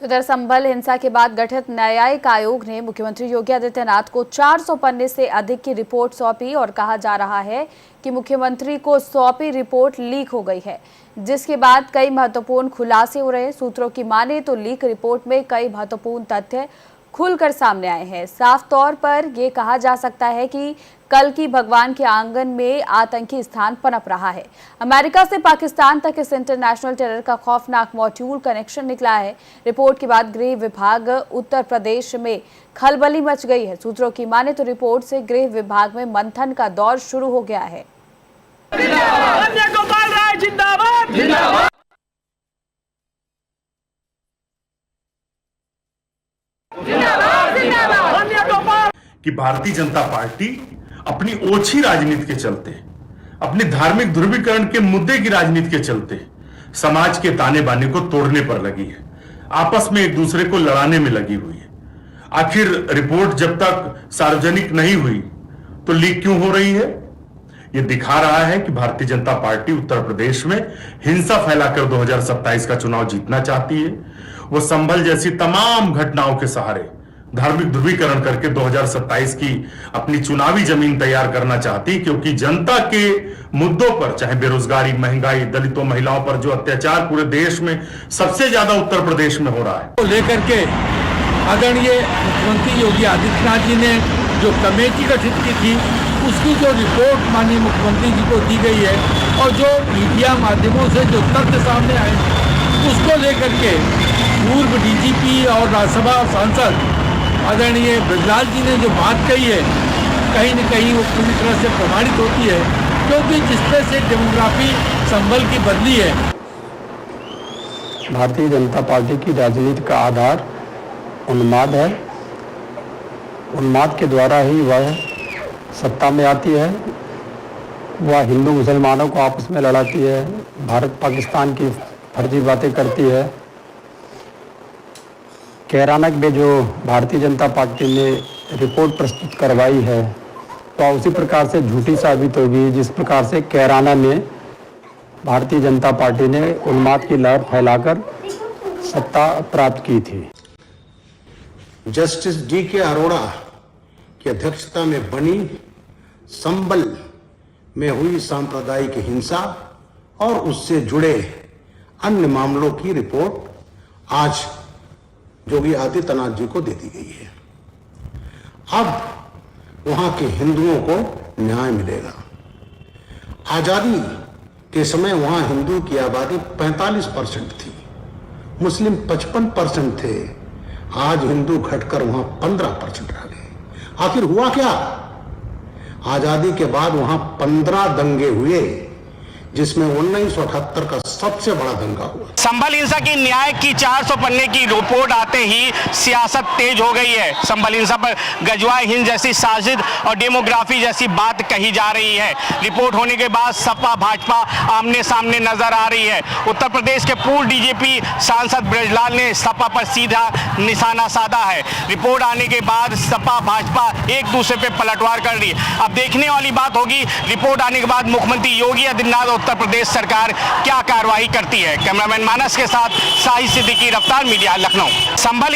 तो इधर संभल हिंसा के बाद गठित न्यायिक आयोग ने मुख्यमंत्री योगी आदित्यनाथ को 400 पन्ने से अधिक की रिपोर्ट सौंपी और कहा जा रहा है कि मुख्यमंत्री को सौंपी रिपोर्ट लीक हो गई है, जिसके बाद कई महत्वपूर्ण खुलासे हो रहे हैं। सूत्रों की माने तो लीक रिपोर्ट में कई महत्वपूर्ण तथ्य खुलकर सामने आए हैं। साफ तौर पर यह कहा जा सकता है कि कल की भगवान के आंगन में आतंकी स्थान पनप रहा है। अमेरिका से पाकिस्तान तक इस इंटरनेशनल टेरर का खौफनाक मॉड्यूल कनेक्शन निकला है। रिपोर्ट के बाद गृह विभाग उत्तर प्रदेश में खलबली मच गई है। सूत्रों की माने तो रिपोर्ट से गृह विभाग में मंथन का दौर शुरू हो गया है। कि भारतीय जनता पार्टी अपनी ओछी राजनीति के चलते, अपनी धार्मिक ध्रुवीकरण के मुद्दे की राजनीति के चलते समाज के ताने बाने को तोड़ने पर लगी है, आपस में एक दूसरे को लड़ाने में लगी हुई है। आखिर रिपोर्ट जब तक सार्वजनिक नहीं हुई तो लीक क्यों हो रही है? यह दिखा रहा है कि भारतीय जनता पार्टी उत्तर प्रदेश में हिंसा फैलाकर 2027 का चुनाव जीतना चाहती है। वो संभल जैसी तमाम घटनाओं के सहारे धार्मिक ध्रुवीकरण करके 2027 की अपनी चुनावी जमीन तैयार करना चाहती, क्योंकि जनता के मुद्दों पर, चाहे बेरोजगारी, महंगाई, दलितों, महिलाओं पर जो अत्याचार पूरे देश में सबसे ज्यादा उत्तर प्रदेश में हो रहा है, तो लेकर के आदरणीय मुख्यमंत्री योगी आदित्यनाथ जी ने जो कमेटी गठित की थी, उसकी जो रिपोर्ट माननीय मुख्यमंत्री जी को दी गई है और जो मीडिया माध्यमों से जो तथ्य सामने आए, उसको लेकर के पूर्व डीजीपी और राज्यसभा सांसद आदरणीय ब्रजलाल जी ने जो बात कही है, कहीं न कहीं वो पूरी तरह से प्रमाणित होती है, क्योंकि जिसपे से डेमोग्राफी संभल की बदली है। भारतीय जनता पार्टी की राजनीति का आधार उन्माद है। उन्माद के द्वारा ही वह सत्ता में आती है। वह हिंदू मुसलमानों को आपस में लड़ाती है, भारत पाकिस्तान की फर्जी बातें करती है। कैराना में जो भारतीय जनता पार्टी ने रिपोर्ट प्रस्तुत करवाई है, तो उसी प्रकार से झूठी साबित होगी जिस प्रकार से कैराना में भारतीय जनता पार्टी ने उन्माद की लहर फैलाकर सत्ता प्राप्त की थी। Justice DK. अरोड़ा की अध्यक्षता में बनी संभल में हुई सांप्रदायिक हिंसा और उससे जुड़े अन्य मामलों की रिपोर्ट आज योगी आदित्यनाथ जी को दे दी गई है। अब वहां के हिंदुओं को न्याय मिलेगा। आजादी के समय वहां हिंदू की आबादी 45% थी, मुस्लिम 55% थे। आज हिंदू घटकर वहां 15% रह गए। आखिर हुआ क्या? आजादी के बाद वहां 15 दंगे हुए, जिसमें 1978 का सबसे बड़ा दंगा हुआ। संभल हिंसा की न्याय की 400 पन्ने की रिपोर्ट आते ही सियासत तेज हो गई है। संभल हिंसा पर गजवाए हिंद जैसी साजिद और डेमोग्राफी जैसी बात कही जा रही है। रिपोर्ट होने के बाद सपा भाजपा आमने सामने नजर आ रही है। उत्तर प्रदेश के पूर्व डीजीपी सांसद ब्रजलाल ने सपा पर सीधा निशाना साधा है। रिपोर्ट आने के बाद सपा भाजपा एक दूसरे पे पलटवार कर रही है। अब देखने वाली बात होगी रिपोर्ट आने के बाद मुख्यमंत्री योगी आदित्यनाथ उत्तर प्रदेश सरकार क्या कार्रवाई करती है। कैमरामैन मानस के साथ साहिद सिद्दीकी, रफ्तार मीडिया, लखनऊ। संभल